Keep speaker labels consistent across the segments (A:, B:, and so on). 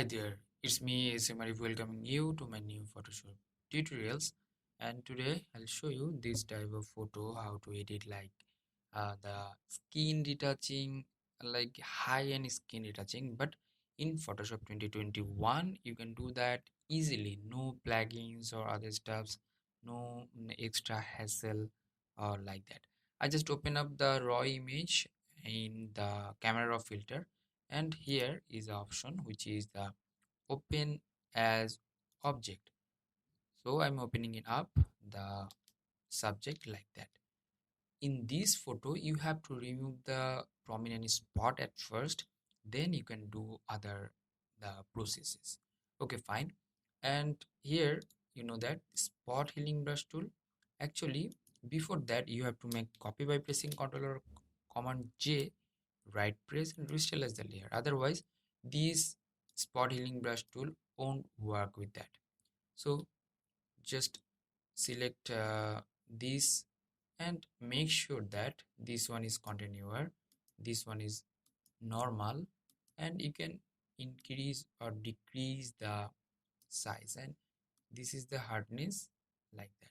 A: there, it's me ASM Arif welcoming you to my new Photoshop tutorials, and today I'll show you this type of photo how to edit like the skin retouching, like high-end skin retouching, but in Photoshop 2021 you can do that easily, no plugins or other stuffs, no extra hassle or like that. I just open up the raw image in the camera filter, and here is the option which is the open as object. So I'm opening it up the subject like that. In this photo you have to remove the prominent spot at first, then you can do other the processes. Okay, fine. And here you know that spot healing brush tool, actually before that you have to make copy by pressing Ctrl or Command J, right press and resize the layer, otherwise this spot healing brush tool won't work with that. So just select this and make sure that this one is continuous, this one is normal, and you can increase or decrease the size, and this is the hardness like that.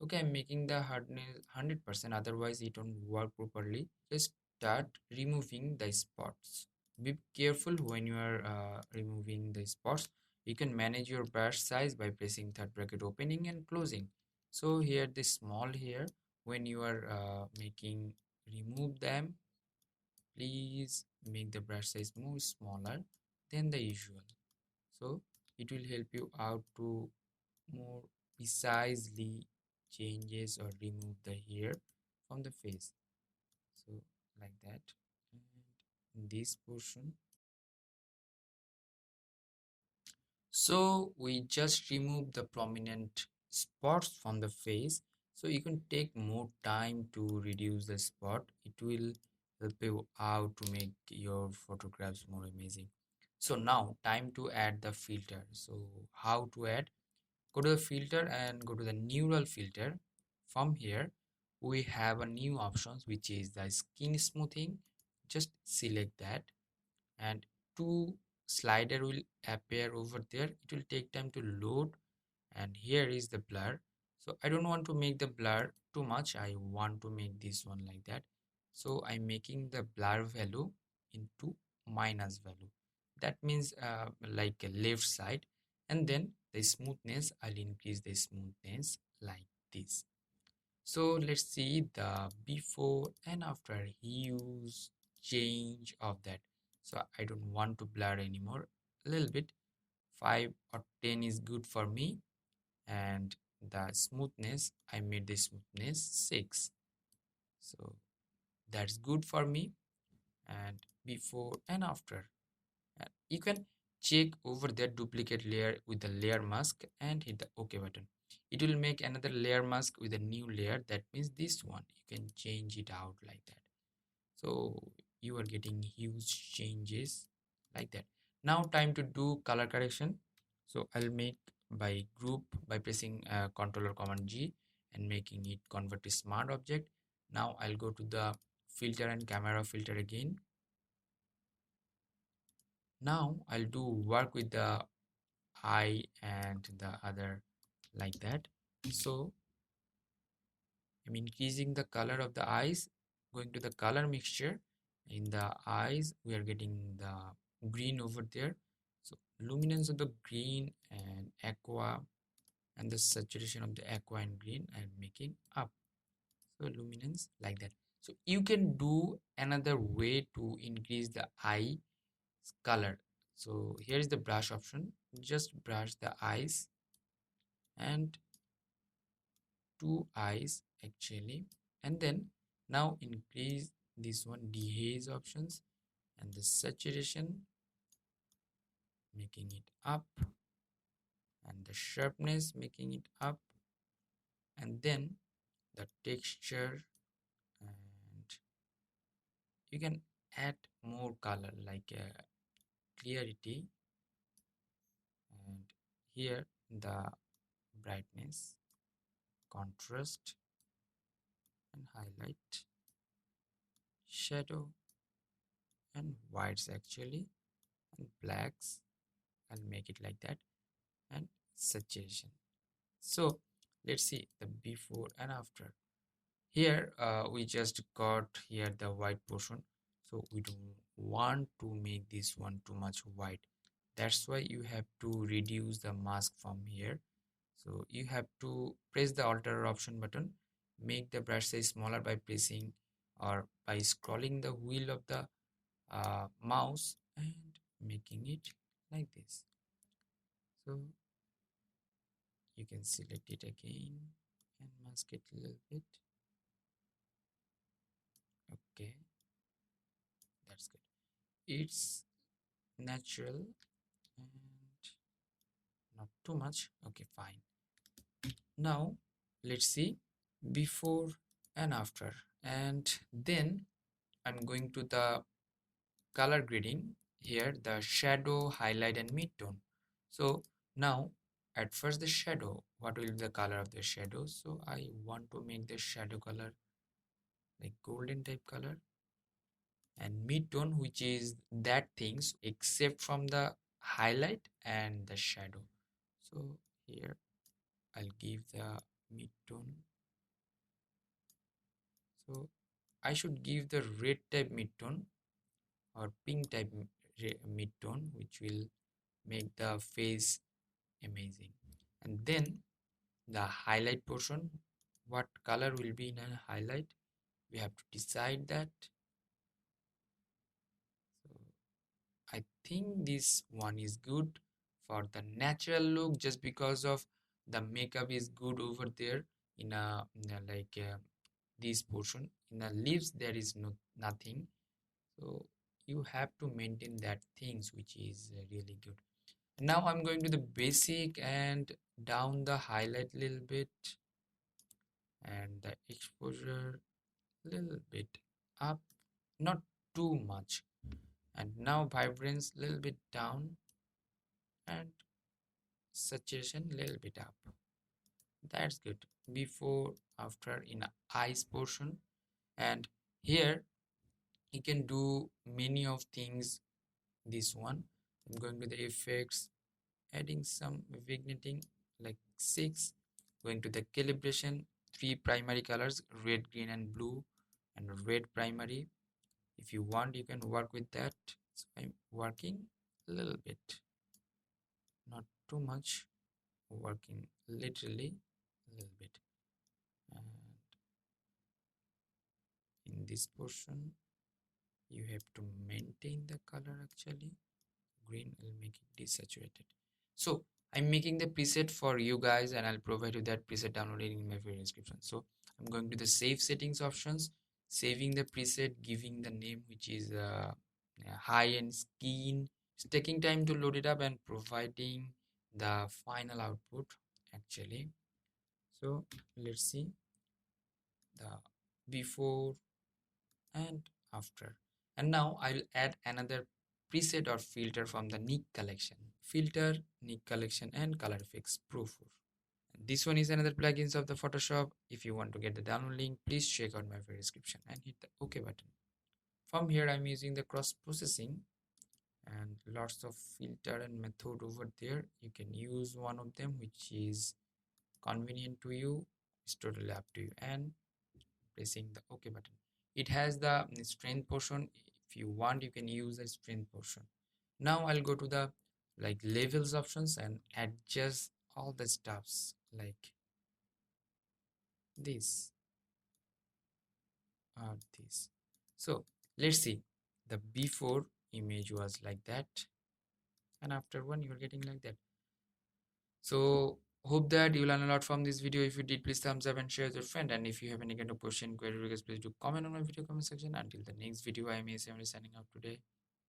A: Okay, I'm making the hardness 100%, otherwise it won't work properly. Just start removing the spots. Be careful when you are removing the spots. You can manage your brush size by pressing third bracket opening and closing. So here this small here, when you are making remove them, please make the brush size more smaller than the usual. So it will help you out to more precisely changes or remove the hair from the face. So like that. And in this portion, so we just remove the prominent spots from the face, so you can take more time to reduce the spot. It will help you out to make your photographs more amazing. So now time to add the filter. So how to add? Go to the filter and go to the neural filter. From here we have a new options which is the skin smoothing. Just select that, and two slider will appear over there. It will take time to load, and here is the blur. So I don't want to make the blur too much, I want to make this one like that. So I'm making the blur value into minus value, that means like a left side. And then the smoothness, I'll increase the smoothness like this. So let's see the before and after huge change of that. So I don't want to blur anymore, a little bit, 5 or 10 is good for me. And the smoothness, I made the smoothness 6, so that's good for me. And before and after, you can check over that duplicate layer with the layer mask and hit the OK button. It will make another layer mask with a new layer, that means this one you can change it out like that. So you are getting huge changes like that. Now time to do color correction. So I'll make by group by pressing Ctrl or Command G and making it convert to smart object. Now I'll go to the filter and camera filter again. Now I'll do work with the eye and the other like that. So I'm increasing the color of the eyes, going to the color mixture. In the eyes we are getting the green over there, so luminance of the green and aqua, and the saturation of the aqua and green I'm making up. So luminance like that. So you can do another way to increase the eye color. So here is the brush option, just brush the eyes and two eyes actually, and then now increase this one dehaze options and the saturation, making it up, and the sharpness, making it up, and then the texture, and you can add more color like clarity, and here the brightness, contrast, and highlight, shadow, and whites actually, and blacks, I'll make it like that. And saturation. So let's see the before and after. Here we just got here the white portion, so we don't want to make this one too much white. That's why you have to reduce the mask from here. So you have to press the alter option button, make the brush size smaller by pressing or by scrolling the wheel of the mouse and making it like this. So you can select it again and mask it a little bit. Okay, that's good. It's natural and not too much. Okay, fine. Now let's see before and after, and then I'm going to the color grading. Here the shadow, highlight and mid-tone. So now at first the shadow, what will be the color of the shadow? So I want to make the shadow color like golden type color, and mid-tone, which is that things except from the highlight and the shadow. So here I'll give the mid-tone. So I should give the red type mid-tone or pink type mid-tone, which will make the face amazing. And then the highlight portion, what color will be in a highlight, we have to decide that. So I think this one is good for the natural look, just because of the makeup is good over there in this portion. In the leaves there is nothing, so you have to maintain that things, which is really good. Now I'm going to the basic and down the highlight little bit and the exposure little bit up, not too much, and now vibrance little bit down and saturation little bit up. That's good. Before after in eyes portion, and here you can do many of things. This one I'm going to the effects, adding some vignetting like 6, going to the calibration, 3 primary colors, red, green and blue, and red primary. If you want you can work with that. So I'm working a little bit, not too much, working literally a little bit. And in this portion you have to maintain the color. Actually green will make it desaturated. So I'm making the preset for you guys, and I'll provide you that preset downloaded in my video description. So I'm going to the save settings options, saving the preset, giving the name which is high-end skin. It's taking time to load it up and providing the final output actually. So let's see the before and after. And now I'll add another preset or filter from the Nick collection. Filter, Nick collection and color effects proof. This one is another plugins of the Photoshop. If you want to get the download link, please check out my video description and hit the OK button. From here I'm using the cross processing and lots of filter and method over there. You can use one of them which is convenient to you. It's totally up to you, and pressing the OK button. It has the strength portion. If you want you can use the strength portion. Now I'll go to the like levels options and adjust all the stuffs like this or this. So let's see, the before image was like that and after one you're getting like that. So hope that you learn a lot from this video. If you did, please thumbs up and share with your friend. And if you have any kind of question, query, request, please do comment on my video comment section. Until the next video, I am ASM Arif signing out today.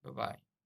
A: Bye bye.